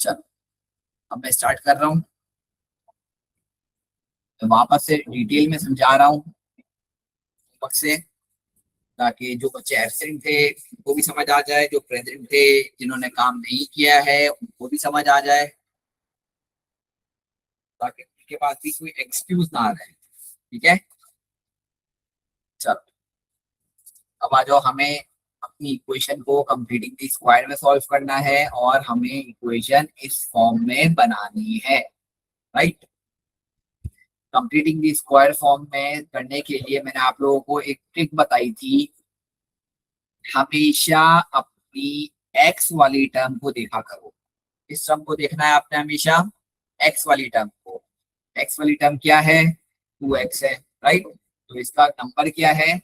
चलो अब मैं स्टार्ट कर रहा हूँ। मैं वापस से डिटेल में समझा रहा हूँ वापस से, ताकि जो बच्चे एब्सेंट थे उनको भी समझ आ जाए, जो प्रेजेंट थे जिन्होंने काम नहीं किया है उनको भी समझ आ जाए, ताकि उनके पास भी कोई एक्सक्यूज ना रहे। ठीक है, चलो अब आ जाओ। हमें अपनी इक्वेशन को कंप्लीटिंग द स्क्वायर में सॉल्व करना है और हमें इक्वेशन इस फॉर्म में बनानी है। Right, completing the square form में करने के लिए मैंने आप लोगों को एक ट्रिक बताई थी। हमेशा अपनी एक्स वाली टर्म को देखा करो। इस टर्म को देखना है आपने हमेशा, एक्स वाली टर्म को। एक्स वाली टर्म क्या है? 2x है। राइट, तो इसका नंबर क्या है?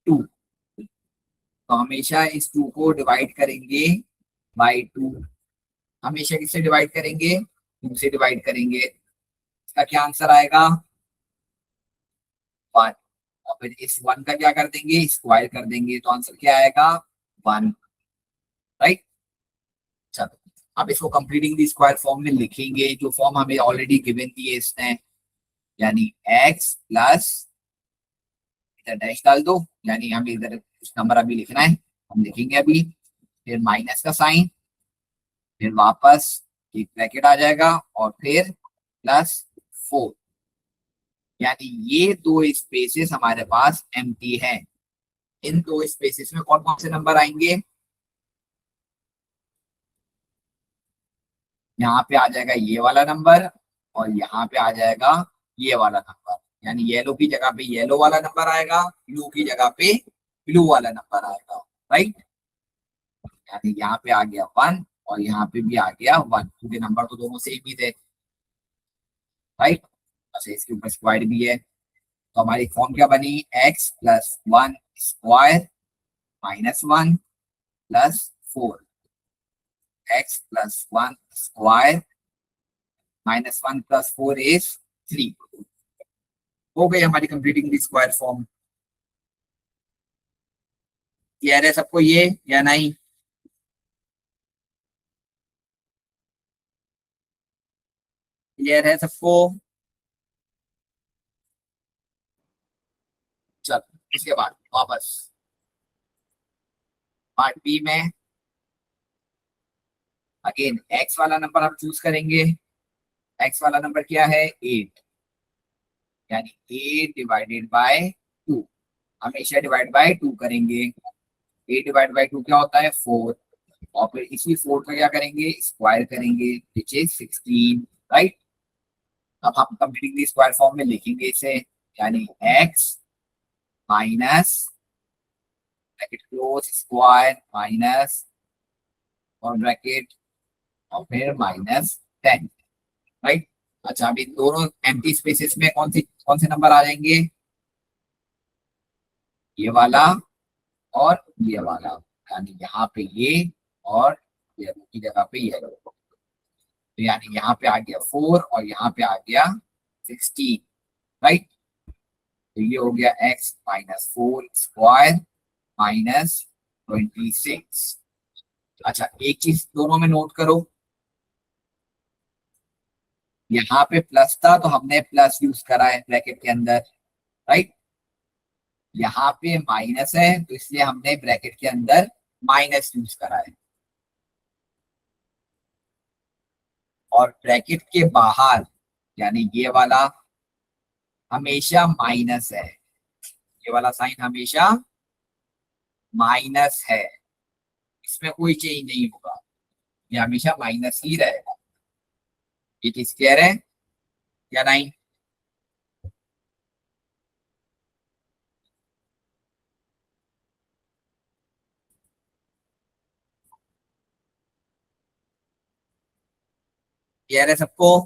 2। तो हमेशा इस 2 को डिवाइड करेंगे बाई 2। हमेशा किससे डिवाइड करेंगे? 2 से डिवाइड करेंगे। इसका क्या आंसर आएगा? 1। और फिर इस 1 का क्या कर देंगे? स्क्वायर कर देंगे, तो आंसर क्या आएगा? 1। राइट, चलो अब इसको कंप्लीटिंग द स्क्वायर फॉर्म में लिखेंगे, जो फॉर्म हमें ऑलरेडी गिवन दी है इसने, यानी x प्लस, इधर डैश डाल दो, यानी हमें इधर कुछ नंबर अभी लिखना है, हम लिखेंगे अभी। फिर माइनस का साइन, फिर वापस एक ब्रैकेट आ जाएगा और फिर +4। यानी ये दो स्पेसेस हमारे पास एम्प्टी हैं। इन दो स्पेसेस में कौन कौन से नंबर आएंगे? यहाँ पे आ जाएगा ये वाला नंबर और यहाँ पे आ जाएगा ये वाला नंबर। यानी येलो की जगह पे येलो वाला नंबर आएगा, ब्लू की जगह पे ब्लू वाला नंबर आएगा। राइट, यानी यहाँ पे आ गया 1 और यहाँ पे भी आ गया 1, क्योंकि नंबर तो दोनों सेम ही थे। राइट, अच्छा इसके ऊपर स्क्वायर भी है, तो हमारी फॉर्म क्या बनी? x plus 1 square minus 1 plus 4। x plus 1 square minus 1 plus 4 is 3। हो गई हमारी completing the square form. Clear है सबको ये या नहीं? क्लियर है सबको? चलो इसके बाद वापस पार्ट बी में अगेन एक्स वाला नंबर हम चूज करेंगे। एक्स वाला नंबर क्या है? 8। यानी 8 डिवाइडेड बाय 2। हमेशा डिवाइड बाय 2 करेंगे। 8 डिवाइड बाय 2 क्या होता है? 4। और फिर इसी 4 का क्या करेंगे? स्क्वायर करेंगे, विच इज 16। राइट, अब हम कंप्लीटली स्क्वायर फॉर्म में लिखेंगे इसे, यानी x minus bracket close square minus और ब्रैकेट और फिर -10। राइट, अच्छा अभी दोनों एम्प्टी स्पेसेस में कौन से नंबर आ जाएंगे? ये वाला और ये वाला, यानी यहाँ पे ये और ये की जगह पे ये। तो यानी यहाँ पे आ गया 4 और यहाँ पे आ गया 16। राइट, तो ये हो गया x माइनस 4 स्क्वायर माइनस 26। अच्छा एक चीज दोनों में नोट करो, यहाँ पे प्लस था तो हमने प्लस यूज करा है ब्रैकेट के अंदर। राइट, यहाँ पे माइनस है तो इसलिए हमने ब्रैकेट के अंदर माइनस यूज करा है। और ब्रैकेट के बाहर यानी ये वाला हमेशा माइनस है, ये वाला साइन हमेशा माइनस है, इसमें कोई चेंज नहीं होगा, ये हमेशा माइनस ही रहेगा। ये चीज क्लियर है या नहीं? क्लियर है सबको?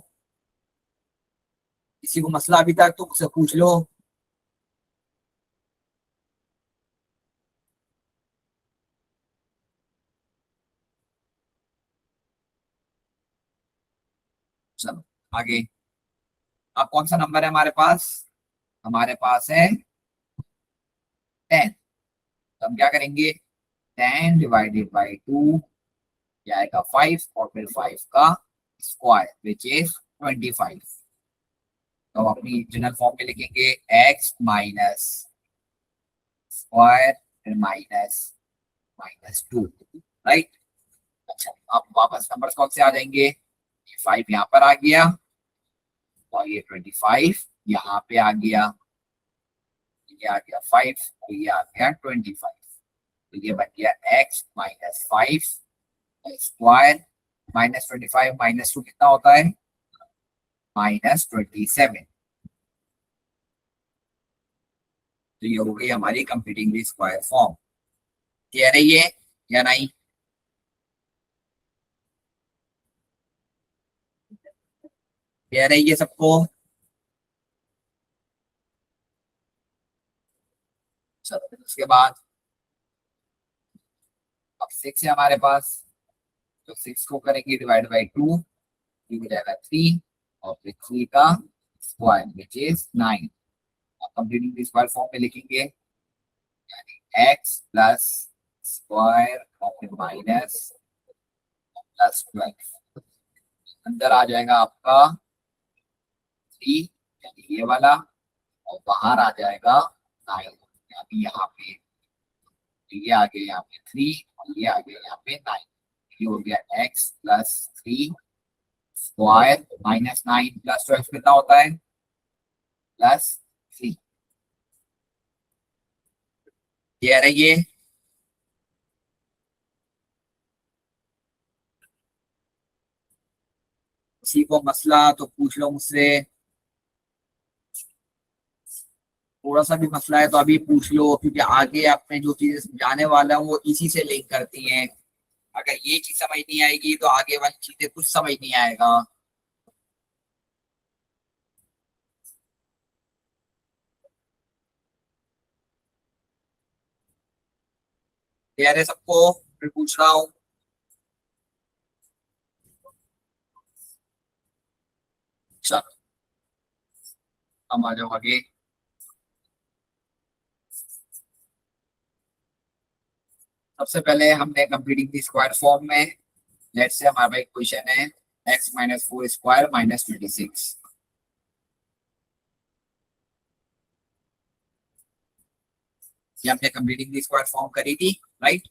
किसी को मसला अभी तक तो मुझसे पूछ लो। चलो आगे, अब कौन सा नंबर है हमारे पास? हमारे पास है 10। तो हम क्या करेंगे? 10 डिवाइडेड बाई 2 आएगा 5 और फिर 5 का स्क्वायर विच इज 25। तो हम अपनी जनरल फॉर्म में लिखेंगे x minus square minus minus 2, right. अच्छा, अब वापस नंबर्स कौन से आ जाएंगे? ये 5 यहाँ पर आ गया और ये 25 यहाँ पे आ गया, ये आ गया 5, ये आ गया 25। तो ये बन गया x minus 5 square minus 25 minus 2 कितना होता है? माइनस 27। तो ये हो गई हमारी completing the square form. Clear है ये या नहीं? क्लियर है ये सबको? चलो उसके बाद अब 6 है हमारे पास, तो 6 को करेंगे डिवाइड बाई 2, ये हो जाएगा 3 और फिर 3 का square which is 9। Completing the square form में लिखेंगे यानी x प्लस स्क्वायर और फिर माइनस प्लस 12, अंदर आ जाएगा आपका 3 यानी ये वाला, और बाहर आ जाएगा 9 यानी यहाँ पे। तो ये आ गया यहाँ पे 3 और ये आ गया यहाँ पे 9। ये हो गया x plus 3 square minus 9 plus 12 कितना होता है? प्लस 3। क्लियर है ये? किसी को मसला तो पूछ लो मुझसे, थोड़ा सा भी मसला है तो अभी पूछ लो, क्योंकि आगे आपने जो चीजें समझाने वाला हूँ वो इसी से लिंक करती हैं। अगर ये चीज समझ नहीं आएगी तो आगे वाली चीजें कुछ समझ नहीं आएगा। क्लियर है सबको? फिर पूछ रहा हूँ। चलो हम आ जाओ आगे। सबसे पहले हमने कंप्लीटिंग दी स्क्वायर फॉर्म में, लेट्स से हमारा एक क्वेश्चन है x माइनस 4 स्क्वायर माइनस 26। ये हमने कंप्लीटिंग दी स्क्वायर फॉर्म करी थी, राइट।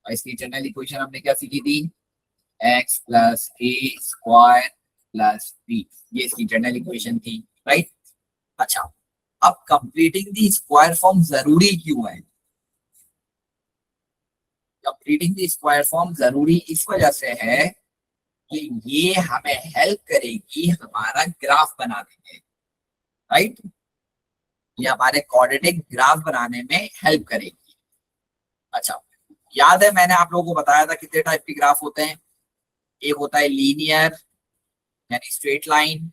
और इसकी जनरल इक्वेशन हमने क्या सीखी थी? x प्लस ए स्क्वायर प्लस बी, ये इसकी जनरल इक्वेशन थी, राइट। अच्छा, अब कंप्लीटिंग दी स्क्वायर फॉर्म जरूरी क्यों है? कंप्लीटिंग दी स्क्वायर फॉर्म जरूरी इस वजह से है कि ये हमें हेल्प करेगी हमारा ग्राफ बनाने में, राइट। ये हमारे क्वाड्रेटिक ग्राफ बनाने में हेल्प करेगी। अच्छा, याद है मैंने आप लोगों को बताया था कितने टाइप के ग्राफ होते हैं? एक होता है लीनियर यानी स्ट्रेट लाइन,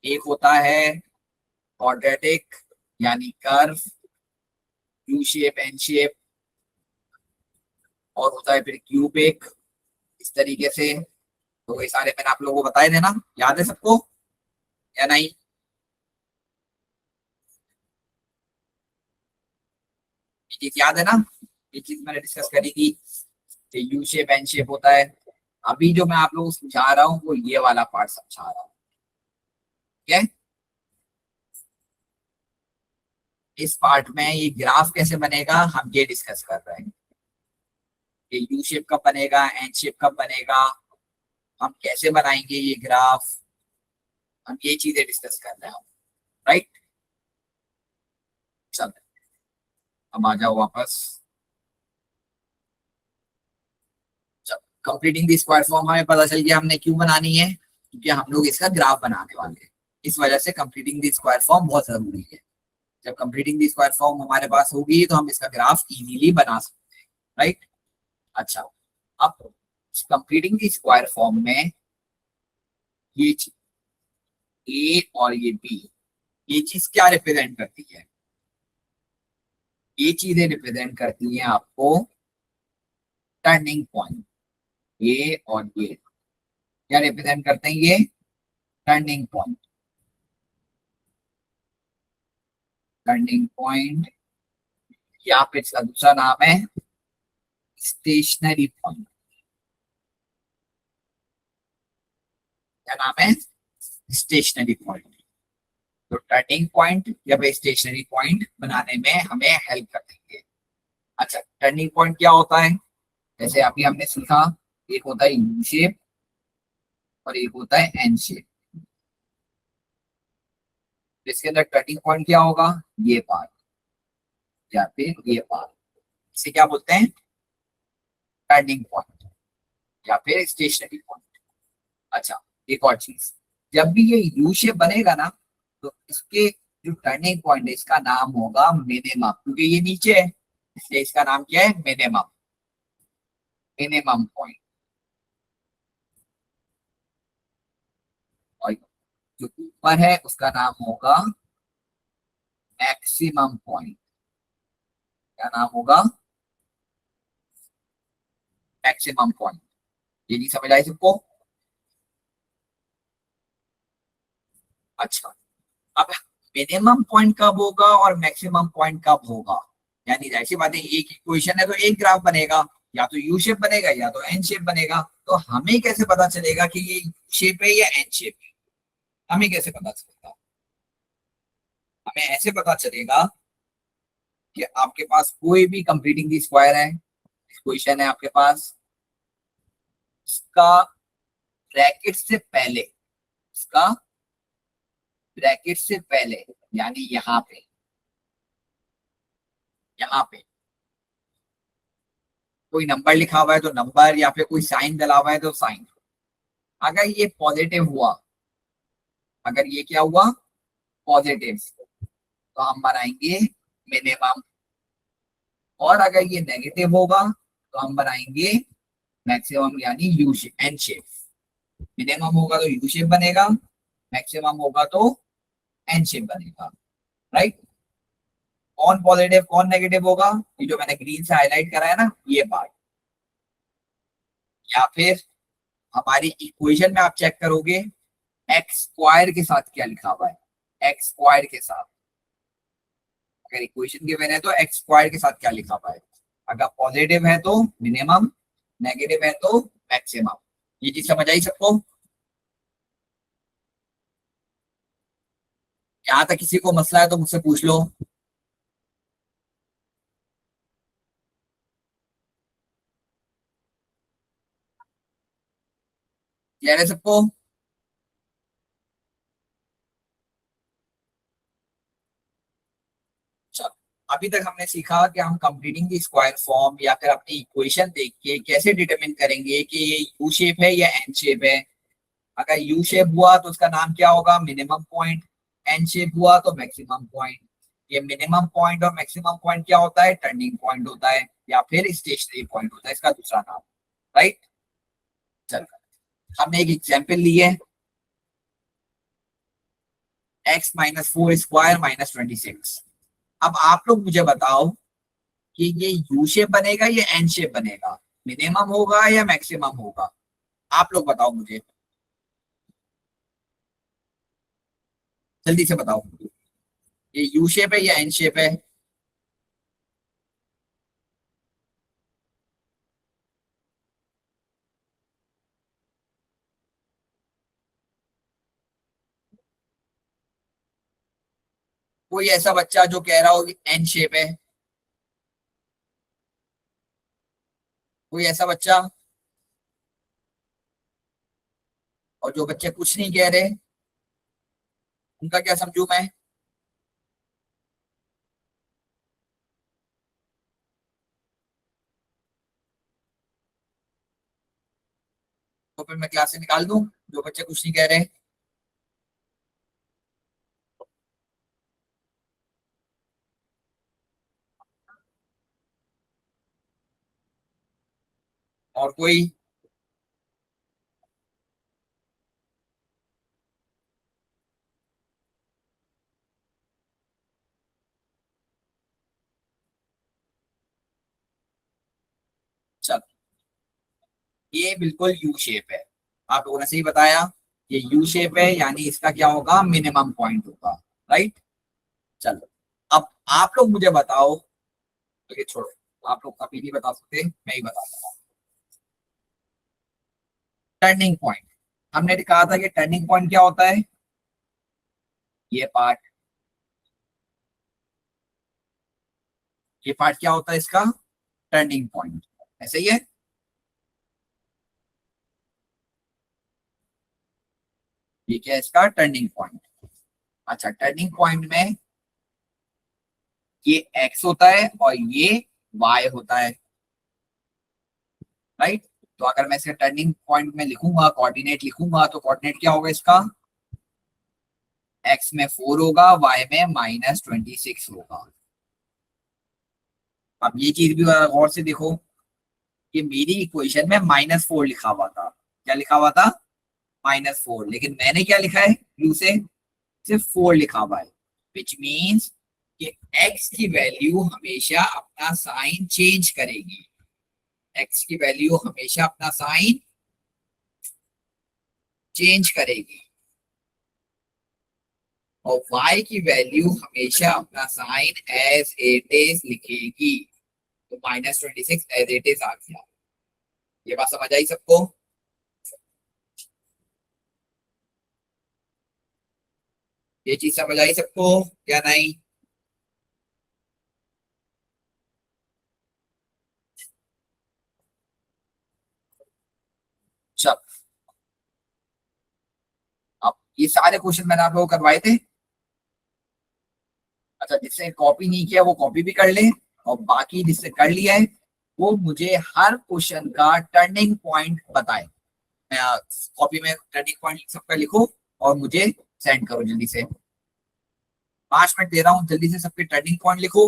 एक होता है क्वाड्रेटिक यानी curve, U shape, N shape, और होता है फिर क्यूबिक, इस तरीके से। तो ये सारे मैंने आप लोगों को बताए थे ना, याद है सबको या नहीं? ये चीज याद है ना? ये चीज मैंने डिस्कस करी थी कि यू शेप एन शेप होता है। अभी जो मैं आप लोगों को समझा रहा हूँ वो ये वाला पार्ट समझा रहा हूँ, ठीक है। इस पार्ट में ये ग्राफ कैसे बनेगा हम ये डिस्कस कर रहे हैं। ये यू शेप कब बनेगा, एन शेप कब बनेगा, हम कैसे बनाएंगे ये ग्राफ, हम ये चीजें डिस्कस कर रहे हैं, राइट। चल हम आ जाओ वापस। कंप्लीटिंग द स्क्वायर फॉर्म हमें पता चल गया हमने क्यों बनानी है, क्योंकि हम लोग इसका ग्राफ बनाने वाले हैं। इस वजह से कंप्लीटिंग द स्क्वायर फॉर्म बहुत जरूरी है। जब कंप्लीटिंग द स्क्वायर फॉर्म हमारे पास होगी तो हम इसका ग्राफ इजीली बना सकते हैं, राइट। अच्छा, अब कंप्लीटिंग द स्क्वायर फॉर्म में ये ए और ये बी, ये चीज क्या रिप्रेजेंट करती है? ये चीजें रिप्रेजेंट करती हैं आपको टर्निंग पॉइंट। ये और ये क्या रिप्रेजेंट करते हैं? ये टर्निंग पॉइंट। टर्निंग पॉइंट या फिर इसका दूसरा नाम है स्टेशनरी पॉइंट। क्या नाम है? Stationary point. तो टर्निंग पॉइंट या फिर स्टेशनरी पॉइंट बनाने में हमें हेल्प कर देंगे। अच्छा, टर्निंग पॉइंट क्या होता है? जैसे अभी हमने सीखा, एक होता है यू शेप और एक होता है एन शेप। इसके अंदर टर्निंग पॉइंट क्या होगा? ये पार्ट या फिर ये पार्ट, इसे क्या बोलते हैं? टर्निंग पॉइंट या फिर स्टेशनरी पॉइंट। अच्छा, एक और चीज, जब भी ये यू शेप बनेगा ना, तो इसके जो टर्निंग पॉइंट है इसका नाम होगा मिनिमम, क्योंकि ये नीचे है इसलिए इसका नाम क्या है? मिनिमम। Minimum point. और जो ऊपर है उसका नाम होगा मैक्सिमम पॉइंट। क्या नाम होगा? Maximum point. ये नहीं समझ आई सबको? अच्छा, अब मिनिमम पॉइंट कब होगा और मैक्सिमम पॉइंट कब होगा? यानी ऐसी बात है, एक इक्वेशन है तो एक ग्राफ बनेगा, या तो यू शेप बनेगा या तो एन शेप बनेगा। तो हमें कैसे पता चलेगा कि ये यू शेप है या एन शेप है? हमें कैसे पता चलेगा? हमें ऐसे पता चलेगा कि आपके पास कोई भी कंप्लीटिंग दी स्क्वायर है, इक्वेशन है आपके पास, इसका ब्रैकेट से पहले, इसका ब्रैकेट से पहले यानी यहाँ पे कोई नंबर लिखा हुआ है तो नंबर, या फिर कोई साइन डला हुआ है तो साइन। अगर ये पॉजिटिव हुआ, अगर ये क्या हुआ? पॉजिटिव, तो हम बनाएंगे मिनिमम। और अगर ये नेगेटिव होगा तो हम बनाएंगे मैक्सिमम, यानी U shape, N shape. Minimum होगा तो यू शेप बनेगा, मैक्सिमम होगा तो एन शेप बनेगा। राइट? कौन पॉजिटिव कौन नेगेटिव होगा? ये जो मैंने ग्रीन से हाईलाइट करा है ना, ये पार्ट। या फिर हमारी इक्वेशन में आप चेक करोगे, एक्स स्क्वायर के साथ क्या लिखा हुआ है? एक्स स्क्वायर के साथ, अगर इक्वेशन के है तो एक्स स्क्वायर के साथ क्या लिखा हुआ है? अगर पॉजिटिव है तो मिनिमम, नेगेटिव है तो मैक्सिमम। ये चीज समझ आई सबको? यहाँ तक किसी को मसला है तो मुझसे पूछ लो। क्लियर है सबको? चलो, अभी तक हमने सीखा कि हम कंप्लीटिंग द स्क्वायर फॉर्म या फिर अपनी इक्वेशन देख के कैसे डिटरमिन करेंगे कि ये यू शेप है या एन शेप है। अगर यू शेप हुआ तो उसका नाम क्या होगा? Minimum point. एन शेप हुआ तो मैक्सिमम पॉइंट। ये मिनिमम पॉइंट और मैक्सिमम पॉइंट क्या होता है? टर्निंग पॉइंट होता है या फिर स्टेशनरी पॉइंट होता है, इसका दूसरा नाम। राइट? चलो, हमने एक एग्जाम्पल ली है, x-4 स्क्वायर -26। अब आप लोग मुझे बताओ कि ये यू शेप बनेगा या एन शेप बनेगा? मिनिमम होगा या मैक्सिमम होगा? आप लोग बताओ मुझे, जल्दी से बताओ। ये यू शेप है या एन शेप है? कोई ऐसा बच्चा जो कह रहा हो कि एन शेप है? कोई ऐसा बच्चा? और जो बच्चे कुछ नहीं कह रहे, उनका क्या समझू मैं? तो फिर मैं क्लास से निकाल दूं जो बच्चे कुछ नहीं कह रहे? और कोई? चल, ये बिल्कुल यू शेप है। आप लोगों ने सही बताया, ये यू शेप है, यानी इसका क्या होगा? मिनिमम पॉइंट होगा। राइट? चलो, अब आप लोग मुझे बताओ, तो ये छोड़ो, आप लोग कभी नहीं बता सकते, मैं ही बताता हूँ। टर्निंग पॉइंट, हमने कहा था कि टर्निंग पॉइंट क्या होता है, ये पार्ट, ये पार्ट क्या होता है इसका, टर्निंग पॉइंट, ऐसे ही है। ठीक है, इसका टर्निंग पॉइंट। अच्छा, टर्निंग पॉइंट में ये एक्स होता है और ये वाई होता है, राइट। तो अगर मैं इसे टर्निंग पॉइंट में लिखूंगा, कोऑर्डिनेट लिखूंगा, तो कोऑर्डिनेट क्या होगा इसका, एक्स में 4 होगा, वाई में -26 होगा। अब ये चीज भी गौर से देखो कि मेरी इक्वेशन में -4 लिखा हुआ था, क्या लिखा हुआ था, -4, लेकिन मैंने क्या लिखा है ब्लू से, सिर्फ 4 लिखा हुआ है, विच मीन्स कि एक्स की वैल्यू हमेशा अपना साइन चेंज करेगी, एक्स की वैल्यू हमेशा अपना साइन चेंज करेगी, और y की वैल्यू हमेशा अपना साइन एज इट इज लिखेगी। तो -26 एज इट इज आ गया। ये बात समझ आई सबको, ये चीज समझ आई सबको क्या नहीं। चल, अब ये सारे क्वेश्चन मैंने आप लोगों को करवाए थे। अच्छा, जिससे कॉपी नहीं किया वो कॉपी भी कर ले, और बाकी जिससे कर लिया है वो मुझे हर क्वेश्चन का टर्निंग पॉइंट बताए। मैं कॉपी में टर्निंग पॉइंट सबका लिखो और मुझे सेंड करो जल्दी से। 5 मिनट दे रहा हूँ, जल्दी से सबके टर्निंग पॉइंट लिखो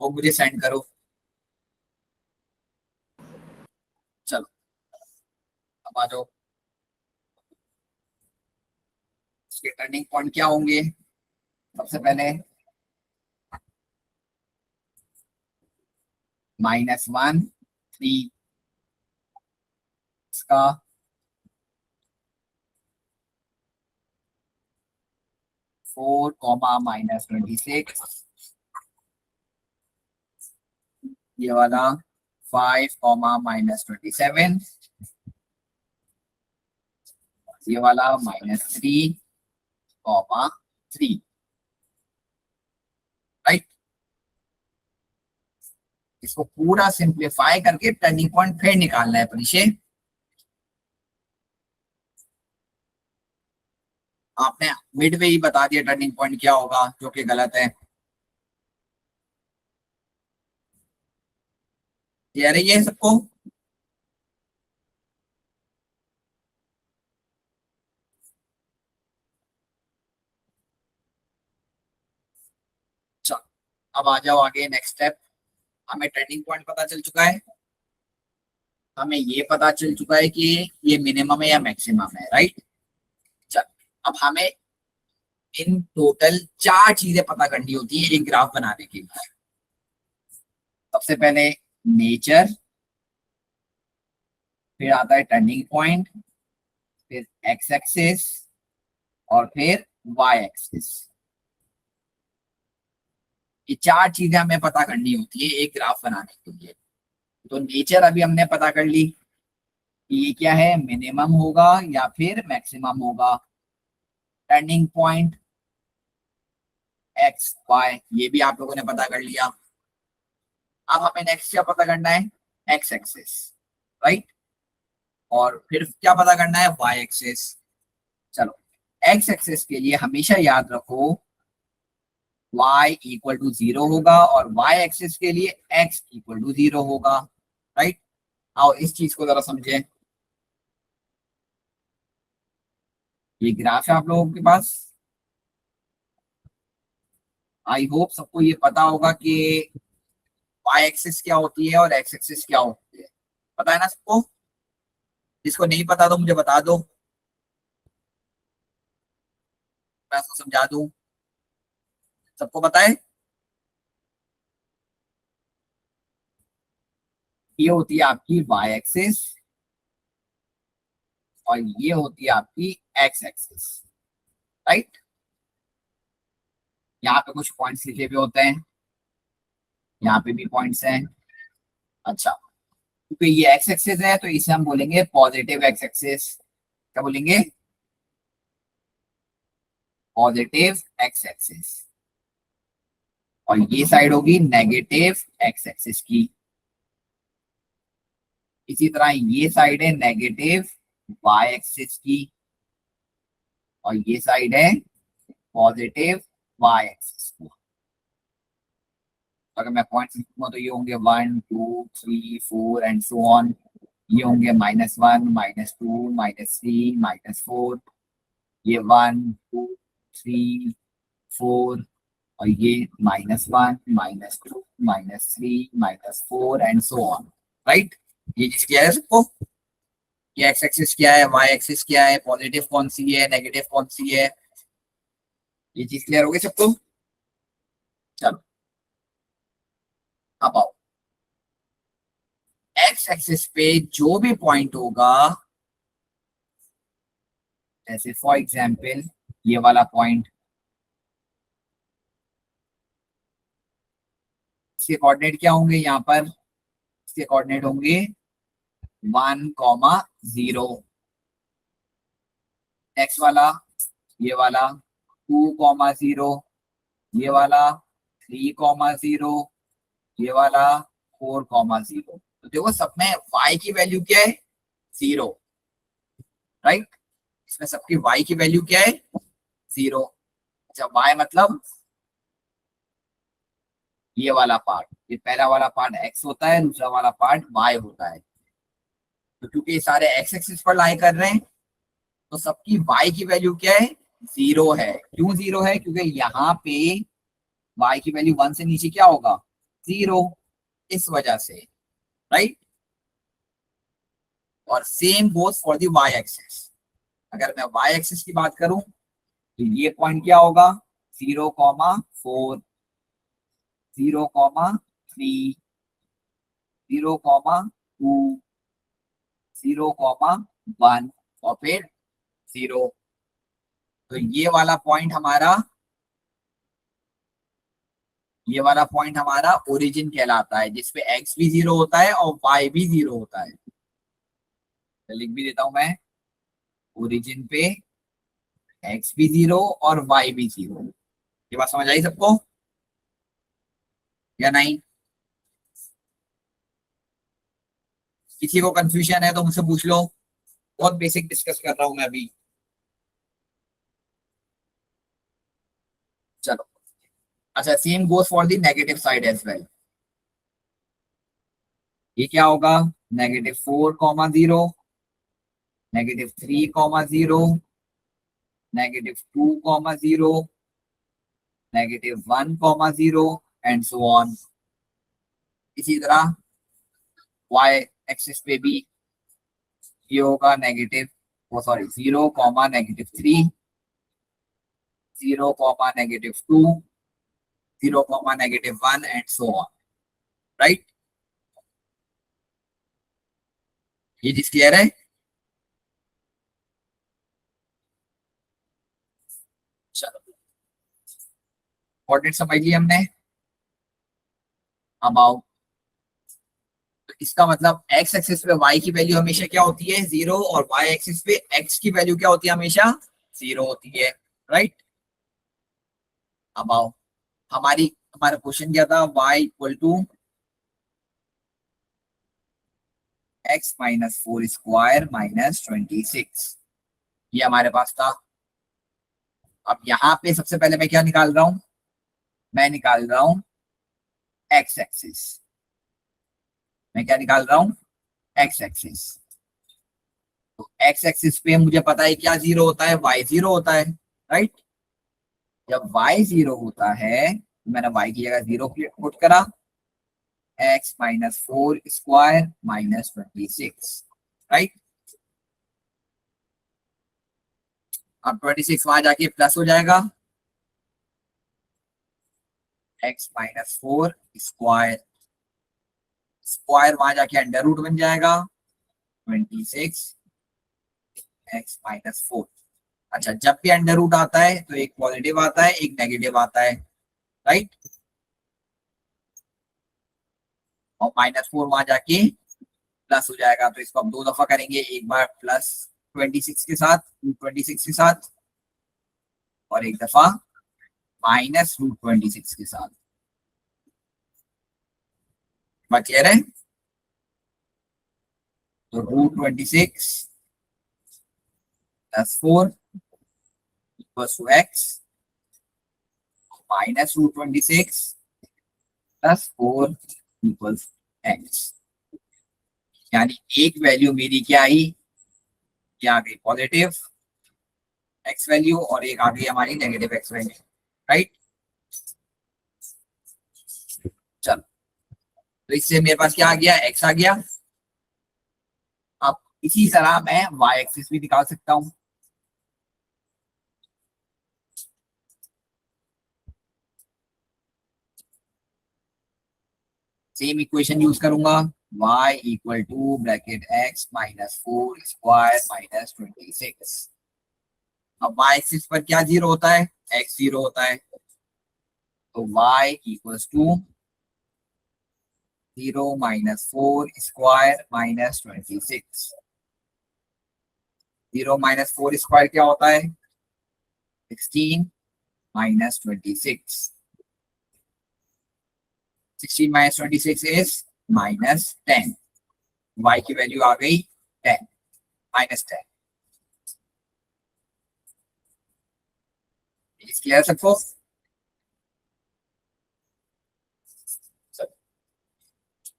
और मुझे सेंड करो। चलो, अब आ जाओ, इसके टर्निंग पॉइंट क्या होंगे। सबसे पहले -1 3, इसका 4 -26, ये वाला 5 -27, ये वाला -3 3, राइट। इसको पूरा सिंप्लीफाई करके टर्निंग पॉइंट फिर निकालना है परिचय। आपने मिड वे ही बता दिया टर्निंग पॉइंट क्या होगा, जो कि गलत है। क्लियर है ये सबको। चलो, अब आ जाओ आगे, नेक्स्ट स्टेप। हमें टर्निंग पॉइंट पता चल चुका है, हमें ये पता चल चुका है कि ये मिनिमम है या मैक्सिमम है, राइट। चल, अब हमें इन टोटल 4 चीजें पता करनी होती है एक ग्राफ बनाने के लिए। सबसे पहले नेचर, फिर आता है टर्निंग पॉइंट, फिर एक्स एक्सिस, और फिर वाई एक्सिस। ये 4 चीजें हमें पता करनी होती है एक ग्राफ बनाने के लिए। तो नेचर अभी हमने पता कर ली कि ये क्या है, मिनिमम होगा या फिर मैक्सिमम होगा। टर्निंग पॉइंट एक्स वाई, ये भी आप लोगों ने पता कर लिया। अब हमें नेक्स्ट क्या पता करना है, एक्स एक्सिस, राइट। और फिर क्या पता करना है, वाई एक्सिस। चलो, एक्स एक्सिस के लिए हमेशा याद रखो y इक्वल टू 0 होगा, और y एक्सिस के लिए x इक्वल टू 0 होगा, राइट। आओ इस चीज को जरा समझें। ये ग्राफ है आप लोगों के पास, आई होप सबको ये पता होगा कि y एक्सिस क्या होती है और x एक्सिस क्या होती है, पता है ना सबको। जिसको नहीं पता तो मुझे बता दो, मैं उसको समझा दूं। सबको पता है, ये होती है आपकी y एक्सिस और ये होती है आपकी x एक्सिस, राइट। यहाँ पे कुछ पॉइंट्स लिखे हुए होते हैं, यहाँ पे भी पॉइंट्स हैं। अच्छा, क्योंकि ये एक्स एक्सिस है तो इसे हम बोलेंगे पॉजिटिव एक्स एक्सिस, क्या बोलेंगे, पॉजिटिव एक्स एक्सिस, और ये साइड होगी नेगेटिव एक्स एक्सिस की। इसी तरह ये साइड है नेगेटिव वाई एक्सिस की, और ये साइड है पॉजिटिव वाई एक्सिस की। अगर मैं पॉइंट्स लिखूंगा तो ये होंगे 1 2 3 4 एंड सो ऑन। ये होंगे -1 -2 -3 -4, ये 1 2 3 4, और ये -1 -2 -3 -4 एंड सो ऑन, राइट। ये चीज क्या है सबको, ये एक्स एक्सिस क्या है, वाई एक्सिस क्या है, पॉजिटिव कौन सी है, नेगेटिव कौन सी है, ये चीज क्लियर हो गई सबको। चलो अब आओ, एक्स एक्सिस पे जो भी पॉइंट होगा, जैसे फॉर एग्जाम्पल ये वाला पॉइंट, इसके कोऑर्डिनेट क्या होंगे यहाँ पर, इसके कोऑर्डिनेट होंगे 1, 0, एक्स वाला, ये वाला 2, 0, ये वाला 3, 0, ये वाला 4, 0। तो देखो सब में y की वैल्यू क्या है, 0, राइट। इसमें सबकी y की वैल्यू क्या है, 0। अच्छा y मतलब ये वाला पार्ट, ये पहला वाला पार्ट x होता है, दूसरा वाला पार्ट y होता है। तो क्योंकि ये सारे x एक्सिस पर लाई कर रहे हैं, तो सबकी y की वैल्यू क्या है, 0 है। क्यों 0 है, क्योंकि यहाँ पे y की वैल्यू 1 से नीचे क्या होगा, 0, इस वजह से, राइट। और same goes for the y axis. अगर मैं y एक्सिस की बात करूं तो ये पॉइंट क्या होगा, 0, 4, 0, 3, 0, 2, 0, 1, और फिर 0। तो ये वाला पॉइंट हमारा ओरिजिन कहलाता है, जिसपे x भी 0 होता है और y भी 0 होता है। तो लिख भी देता हूं मैं, ओरिजिन पे x भी 0 और y भी 0। ये बात समझ आई सबको या नहीं, किसी को कंफ्यूजन है तो मुझसे पूछ लो, बहुत बेसिक डिस्कस कर रहा हूं मैं अभी। चलो अच्छा, same goes for the negative side as well. ये क्या होगा, -4, 0, -3, 0, -2, 0, -1, 0 एंड सो ऑन। इसी तरह y एक्सिस पे भी ये होगा नेगेटिव, वो sorry 0, -3, 0, -2, 0, -1 and so on, right. ये चीज क्लियर है। चलो कोऑर्डिनेट समझ लिया हमने। अब आओ, तो इसका मतलब x एक्सिस पे y की वैल्यू हमेशा क्या होती है, 0, और y एक्सिस पे x की वैल्यू क्या होती है, हमेशा 0 होती है, राइट। अब आओ, हमारा क्वेश्चन क्या था, y इक्वल टू x -4² -26, ये हमारे पास था। अब यहाँ पे सबसे पहले मैं क्या निकाल रहा हूं, मैं निकाल रहा हूं x एक्सिस, मैं क्या निकाल रहा हूं, x एक्सिस। तो x एक्सिस पे मुझे पता है क्या 0 होता है, y 0 होता है, राइट। जब y 0 होता है तो मैंने y की जगह 0 पुट करा, x -4² -26, राइट। अब 26 वहां जाके प्लस हो जाएगा, x -4² स्क्वायर वहां जाके अंडर रूट बन जाएगा, 26 x-4। अच्छा, जब भी अंडर रूट आता है तो एक पॉजिटिव आता है, एक नेगेटिव आता है, राइट। और -4 वहां जाके प्लस हो जाएगा, तो इसको हम 2 दफा करेंगे, एक बार प्लस 26 के साथ, √26 के साथ, और एक दफा -√26 के साथ। बात क्लियर है? तो √26 + 4 = x, -√26 + 4 = x। यानी एक वैल्यू मेरी क्या आई, क्या आ गई पॉजिटिव x वैल्यू, और एक आ गई हमारी नेगेटिव x वैल्यू, राइट। चलो, तो इससे मेरे पास क्या आ गया, x आ गया। अब इसी तरह मैं y एक्सिस भी निकाल सकता हूं। सेम इक्वेशन यूज करूंगा, y = ब्रैकेट x -4 स्क्वायर -26। अब y एक्सिस पर क्या जीरो होता है, x जीरो होता है, तो y = 0 - 4 स्क्वायर -26। 0 - 4 स्क्वायर क्या होता है, 16 - 26। 16 - 26 इज -10। y की वैल्यू आ गई 10, -10। इज क्लियर सबको?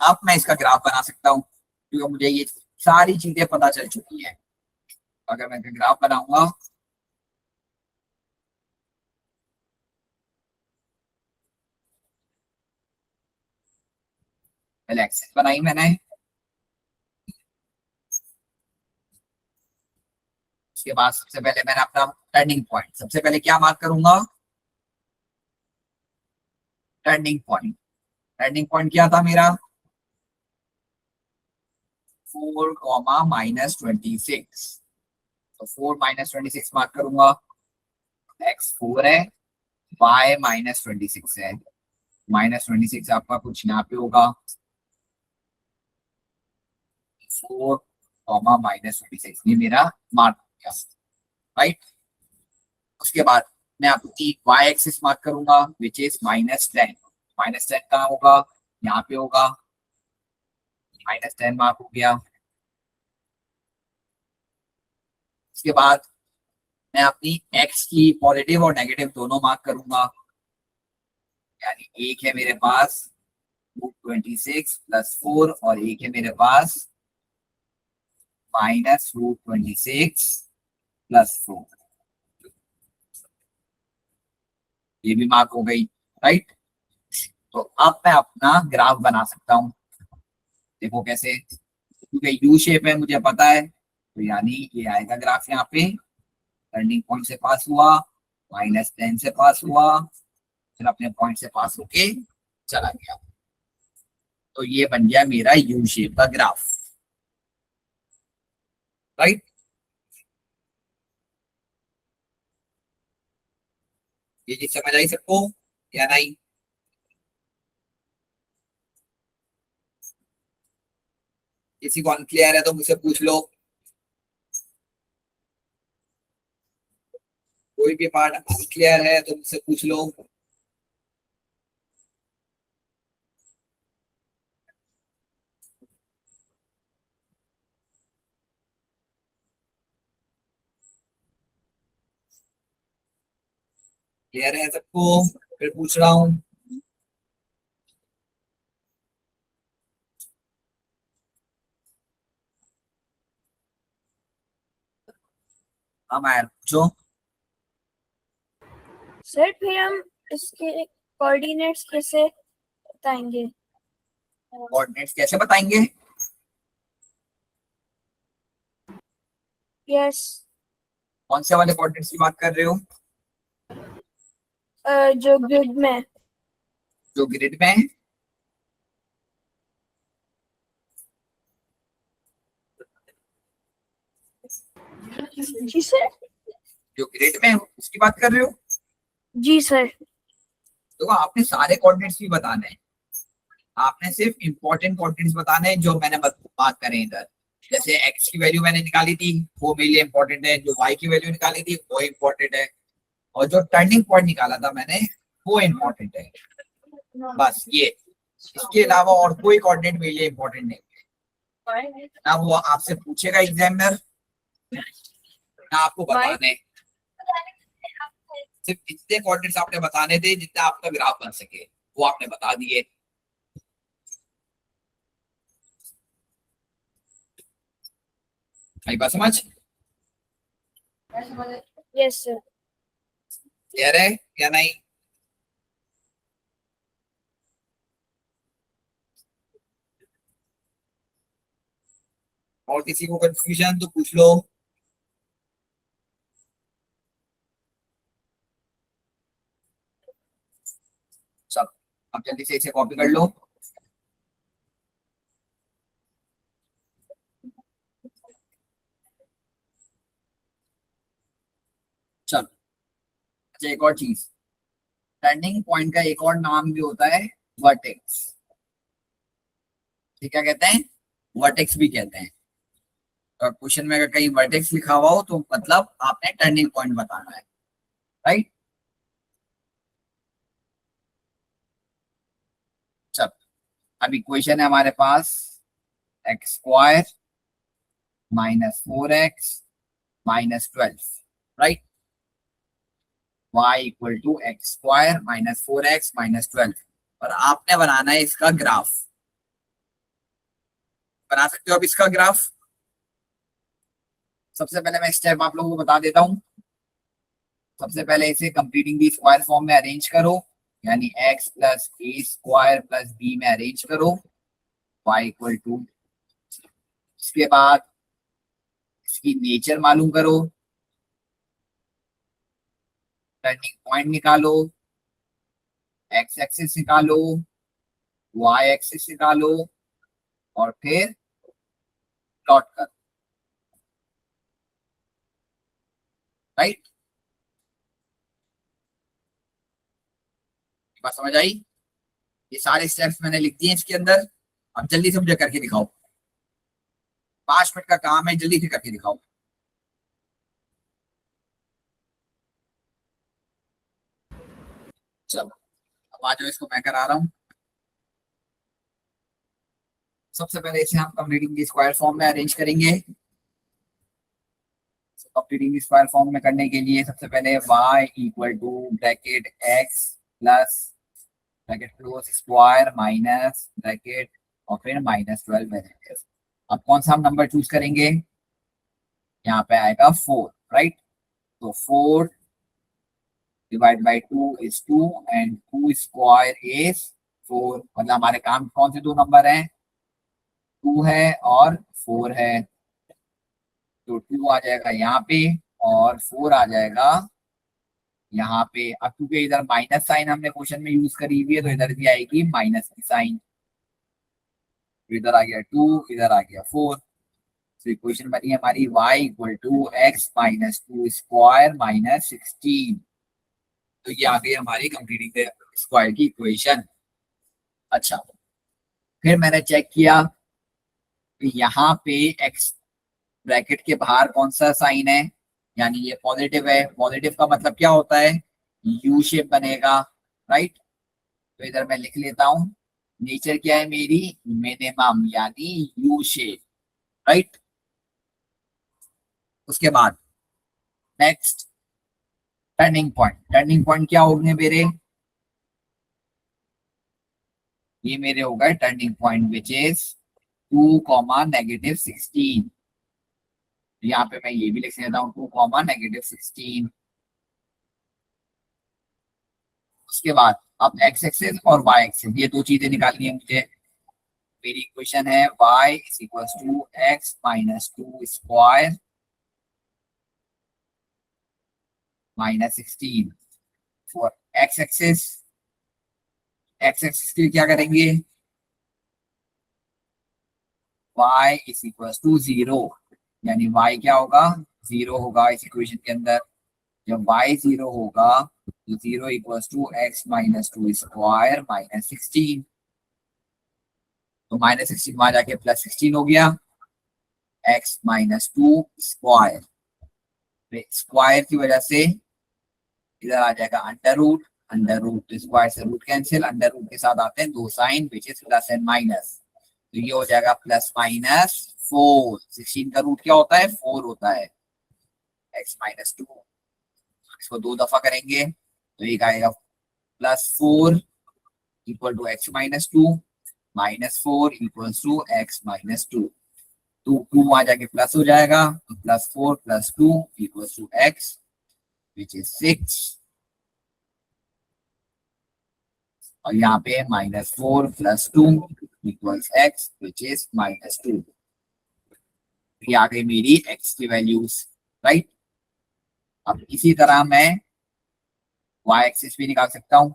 अब मैं इसका ग्राफ बना सकता हूं, क्योंकि मुझे ये सारी चीजें पता चल चुकी हैं। अगर मैं ग्राफ बनाऊंगा, पहले एक्सेस बनाई मैंने, उसके बाद सबसे पहले मैंने अपना टर्निंग पॉइंट, सबसे पहले क्या मार्क करूंगा, टर्निंग पॉइंट। टर्निंग पॉइंट क्या था मेरा, 4, -26। तो 4 -26 मार्क करूंगा, x 4 है, y -26 है। -26 आपका कुछ यहाँ पे होगा, 4, -26, ये मेरा मार्क हो गया, राइट। उसके बाद मैं आपकी y एक्सिस मार्क करूंगा, विच इज -10। -10 कहाँ होगा, यहाँ पे होगा, -10 मार्क हो गया। उसके बाद मैं अपनी x की पॉजिटिव और नेगेटिव दोनों मार्क करूंगा, यानी एक है मेरे पास √26 + 4, और एक है मेरे पास -√26 + 4, ये भी मार्क हो गई, राइट। तो अब मैं अपना ग्राफ बना सकता हूं, देखो कैसे, क्योंकि यू शेप है मुझे पता है, तो यानी ये आएगा ग्राफ यहाँ पे, टर्निंग पॉइंट से पास हुआ, -10 से पास हुआ, फिर अपने पॉइंट से पास होके चला गया, तो ये बन गया मेरा यू शेप का ग्राफ, राइट। ये चीज समझ आई सबको या नहीं? किसी को अनक्लियर है तो मुझसे पूछ लो, कोई भी पार्ट अनक्लियर है तो मुझसे पूछ लो। क्लियर है सबको? फिर पूछ रहा हूँ, हम आए पूछो। सर फिर हम इसके कोऑर्डिनेट्स कैसे बताएंगे? कोऑर्डिनेट्स कैसे बताएंगे? यस, कौन से वाले कोऑर्डिनेट्स की बात कर रहे हो? जो ग्रिड में। जो ग्रिड में है? जी सर। जो ग्रिड में है, उसकी बात कर रहे हो? जी सर। तो आपने सारे कोऑर्डिनेट्स भी बताने हैं, आपने सिर्फ इंपॉर्टेंट कोऑर्डिनेट्स बताने हैं जो मैंने बात करें इधर। जैसे x की वैल्यू मैंने निकाली थी वो मेरे लिए इंपॉर्टेंट है, जो y की वैल्यू निकाली थी वो इंपॉर्टेंट है, और जो टर्निंग पॉइंट निकाला था मैंने वो इंपॉर्टेंट है। बस ये, इसके अलावा और कोई कोऑर्डिनेट मेरे लिए इंपॉर्टेंट नहीं है। ना वो आपसे पूछेगा एग्जामिनर, ना आपको बताने, सिर्फ इतने कोऑर्डिनेट्स आपने बताने थे जितना आपका ग्राफ बन सके, वो आपने बता दिए। आई बात समझ? Yes sir. क्लियर है या नहीं? और किसी को कंफ्यूजन तो पूछ लो। सब अब जल्दी से इसे कॉपी कर लो। चलो, अच्छा एक और चीज, टर्निंग पॉइंट का एक और नाम भी होता है वर्टेक्स। ठीक, क्या कहते हैं? वर्टेक्स भी कहते हैं। और क्वेश्चन में अगर कहीं वर्टेक्स लिखा हुआ हो तो मतलब आपने टर्निंग पॉइंट बताना है, राइट? चलो, अब इक्वेशन है हमारे पास x square -4x -12, right? y equal to x square -4x -12, और आपने बनाना है इसका ग्राफ। बना सकते हो आप इसका ग्राफ? सबसे पहले मैं स्टेप आप लोगों को बता देता हूं। सबसे पहले इसे कंप्लीटिंग दी स्क्वायर फॉर्म में अरेंज करो, यानी x प्लस ए स्क्वायर प्लस बी में अरेंज करो, y इक्वल टू, इसके बाद इसकी नेचर मालूम करो, टर्निंग पॉइंट निकालो, x एक्सिस निकालो, y एक्सिस निकालो, और फिर प्लॉट करो, राइट? बात समझ आई? ये सारे स्टेप्स मैंने लिख दिए इसके अंदर। अब जल्दी से मुझे करके दिखाओ, 5 मिनट का काम है, जल्दी से करके दिखाओ। चलो, अब आ जाओ, इसको मैं करा रहा हूँ। सबसे पहले इसे हम कंप्लीटिंग स्क्वायर फॉर्म में अरेंज करेंगे। कंप्लीटिंग स्क्वायर फॉर्म में करने के लिए सबसे पहले y equal to bracket x plus bracket close square minus bracket और फिर -12 है। अब कौन सा हम नंबर चूज करेंगे? यहाँ पे आएगा 4, राइट? तो 4 divide by 2 is 2 and 2 square is 4। मतलब हमारे काम कौन से दो नंबर हैं? 2 है और 4 है। तो 2 आ जाएगा यहाँ पे और 4 आ जाएगा यहाँ पे। अब क्योंकि इधर माइनस साइन हमने क्वेश्चन में यूज करी हुई है तो इधर भी आएगी माइनस की साइन। तो इधर आ गया 2, इधर आ गया 4। तो इक्वेशन बनी हमारी y equal to X minus 2 square -16। तो ये आ गई हमारी कंप्लीटिंग स्क्वायर की इक्वेशन। अच्छा, फिर मैंने चेक किया कि यहाँ पे x ब्रैकेट के बाहर कौन सा साइन है, यानी ये पॉजिटिव है। पॉजिटिव का मतलब क्या होता है? यू शेप बनेगा, राइट? तो इधर मैं लिख लेता हूं, नेचर क्या है मेरी? मिनिमम, यानी यू शेप, राइट? उसके बाद next turning point. Turning point क्या होंगे मेरे? ये मेरे हो गए टर्निंग पॉइंट विच इज 2, -16। यहाँ पे मैं ये भी लिख देता हूँ 2, -16। उसके बाद अब x एक्सिस और y एक्सिस, ये दो चीजें निकालनी है मुझे। मेरी इक्वेशन है y is equal to X -2 square -16 for x axis. x axis के लिए क्या करेंगे? y इज इक्वल टू 0, यानी y क्या होगा? 0 होगा इस इक्वेशन के अंदर। जब y 0 होगा तो 0 इक्वल टू एक्स -2 स्क्वायर -16। तो -16 वहां जाके +16 हो गया। x माइनस 2 स्क्वायर, स्क्वायर की वजह से इधर आ जाएगा अंडर रूट स्क्वायर से रूट कैंसिल, अंडर रूट के साथ आते हैं दो sign which is plus and minus, तो ये हो जाएगा प्लस माइनस 4। 16 का रूट क्या होता है 4 होता है, x माइनस 2, इसको 2 दफा करेंगे तो एक आएगा plus 4 equal to x minus 2, minus 4 equals to x minus 2, 2 आ जाके प्लस हो जाएगा, तो plus 4 plus 2 equals to x which is 6, और यहाँ पे minus 4 plus 2 equals x which is minus 2। ये आ गई मेरी x की वैल्यूज, राइट। अब इसी तरह मैं y एक्सिस भी निकाल सकता हूँ।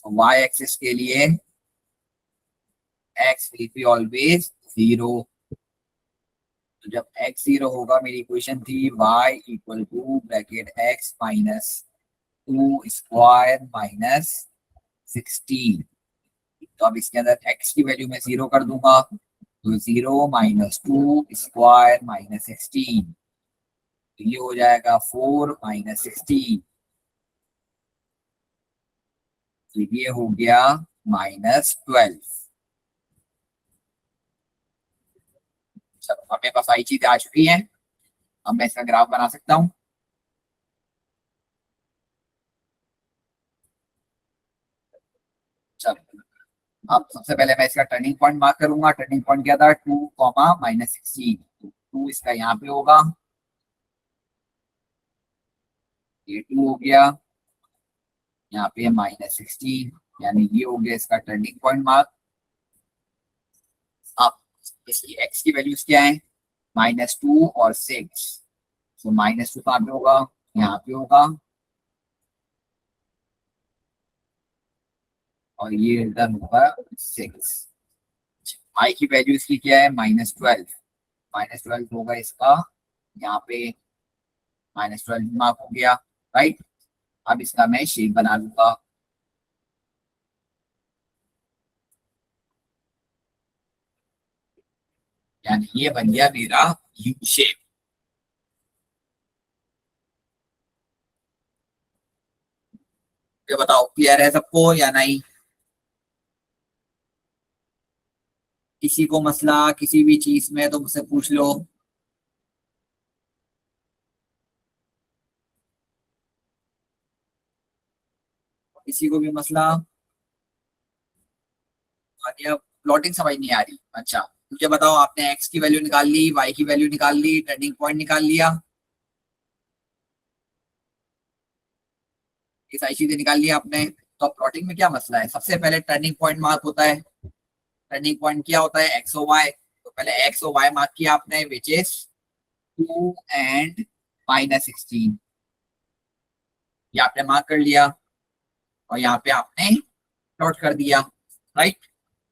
y एक्सिस के लिए x विल बी ऑलवेज 0, तो जब x 0 होगा, मेरी इक्वेशन थी y equal to bracket x minus 2 square minus 16, तो अब इसके अंदर x की वैल्यू मैं 0 कर दूंगा, तो 0 माइनस 2 स्क्वायर माइनस 16, तो ये हो जाएगा 4 माइनस 16, तो ये हो गया माइनस 12। चलो अब मेरे पास सारी चीजें आ चुकी हैं, अब मैं इसका ग्राफ बना सकता हूं। चलो अब सबसे पहले मैं इसका टर्निंग पॉइंट मार्क करूंगा। टर्निंग पॉइंट क्या था 2 कॉमा माइनस 16, 2 इसका यहाँ पे होगा, ये 2 हो गया, यहाँ पे माइनस 16, यानी ये हो गया इसका टर्निंग पॉइंट मार्क। अब इसकी x की वैल्यूज क्या है माइनस 2 और 6, तो माइनस 2 कहाँ पे होगा यहाँ पे होगा, और ये इधर होगा 6। i की वैल्यू इसकी क्या है माइनस 12, माइनस 12 होगा इसका यहाँ पे, माइनस 12 मार्क हो गया, राइट। अब इसका मैं शेप बना लूंगा, यानी ये बन गया मेरा यू शेप। ये बताओ क्लियर है सबको या नहीं? किसी को मसला किसी भी चीज में तो मुझसे पूछ लो। किसी को भी मसला? या प्लॉटिंग समझ नहीं आ रही? अच्छा मुझे बताओ, आपने x की वैल्यू निकाल ली, y की वैल्यू निकाल ली, टर्निंग पॉइंट निकाल लिया, ये सारी चीजें निकाल लिया आपने, तो अब प्लॉटिंग में क्या मसला है? सबसे पहले टर्निंग पॉइंट मार्क होता है। टर्निंग पॉइंट क्या होता है x और y, तो पहले x और y मार्क किया आपने विच इज 2 एंड माइनस 16, ये आपने मार्क कर लिया और यहाँ पे आपने प्लॉट कर दिया, राइट।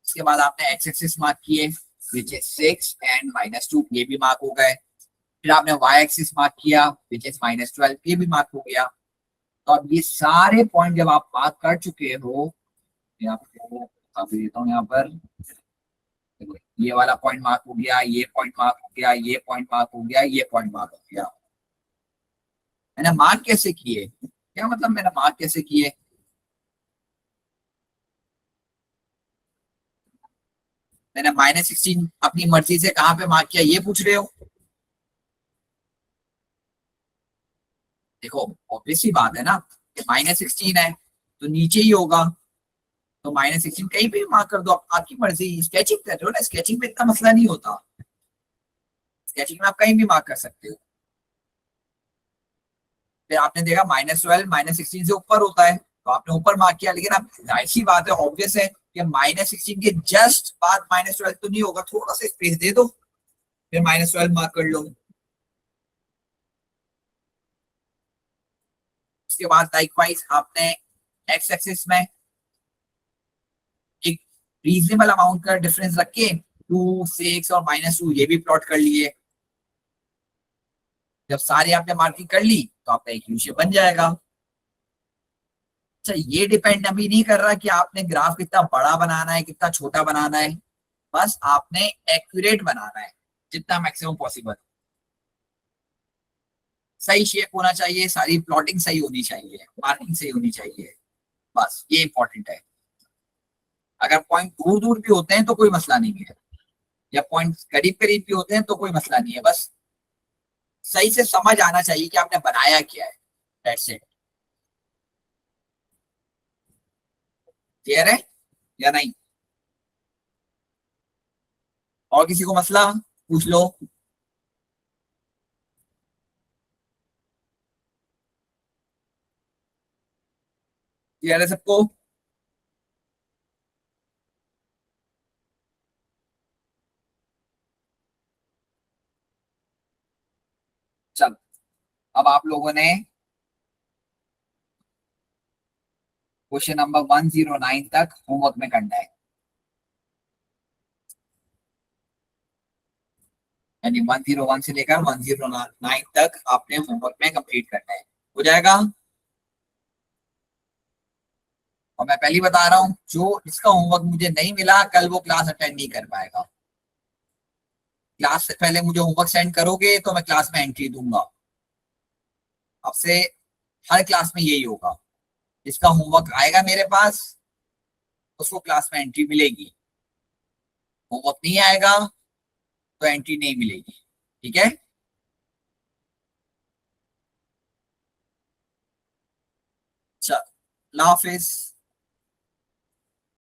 इसके बाद आपने x एक्सिस मार्क किए विच इज 6 एंड माइनस 2, ये भी मार्क हो गए। फिर आपने y एक्सिस मार्क किया विच इज माइनस 12, ये भी मार्क हो गया। तो अब ये सारे पॉइंट जब आप मार्क कर चुके हो, मैं आपको काफी देता हूँ यहाँ पर, देखो ये वाला पॉइंट मार्क हो गया, ये पॉइंट मार्क हो गया, ये पॉइंट मार्क हो गया, ये पॉइंट मार्क हो गया। मैंने मार्क कैसे किए? क्या मतलब मैंने मार्क कैसे किए? मैंने माइनस 16 अपनी मर्जी से कहां पे मार्क किया ये पूछ रहे हो? देखो ऑब्वियस ही बात है ना, माइनस 16 है तो नीचे ही होगा, तो माइनस 16 कहीं पे भी मार्क कर दो, आपकी मर्जी। स्केचिंग कर रहे हो ना, स्केचिंग में इतना मसला नहीं होता, स्केचिंग में आप कहीं भी मार्क कर सकते हो। फिर आपने देखा -12 -16 से ऊपर होता है तो आपने ऊपर मार्क किया, लेकिन अब जाहिर सी बात है, ऑब्वियस है कि -16 के जस्ट बाद -12 तो नहीं होगा, थोड़ा सा स्पेस दे दो फिर -12 मार्क कर लो। उसके बाद लाइकवाइज आपने एक्स एक्सिस में एक रीजनेबल अमाउंट का डिफरेंस रख के 2 6 और -2 ये भी प्लॉट कर लिए। जब सारे आपने मार्किंग कर ली तो आपका एक यू शेप बन जाएगा। अच्छा ये डिपेंड अभी नहीं कर रहा कि आपने ग्राफ कितना बड़ा बनाना है कितना छोटा बनाना है, बस आपने एक्यूरेट बनाना है जितना मैक्सिमम पॉसिबल। सही शेप होना चाहिए, सारी प्लॉटिंग सही होनी चाहिए, मार्किंग सही होनी चाहिए, बस ये इंपॉर्टेंट है। अगर पॉइंट दूर दूर भी होते हैं तो कोई मसला नहीं है, या पॉइंट करीब करीब भी होते हैं तो कोई मसला नहीं है, बस सही से समझ आना चाहिए कि आपने बनाया क्या है। That's it. क्लियर है या नहीं? और किसी को मसला पूछ लो। क्लियर है सबको? चल, अब आप लोगों ने क्वेश्चन नंबर 109 तक होमवर्क में करना है, यानी 101 से लेकर 109 तक आपने होमवर्क में कंप्लीट करना है। हो जाएगा? और मैं पहले ही बता रहा हूं, जो इसका होमवर्क मुझे नहीं मिला कल वो क्लास अटेंड नहीं कर पाएगा। क्लास से पहले मुझे होमवर्क सेंड करोगे तो मैं क्लास में एंट्री दूंगा। अब से हर क्लास में यही होगा, जिसका होमवर्क आएगा मेरे पास उसको क्लास में एंट्री मिलेगी, होमवर्क नहीं आएगा तो एंट्री नहीं मिलेगी। ठीक है? चल, अल्लाह हाफिज।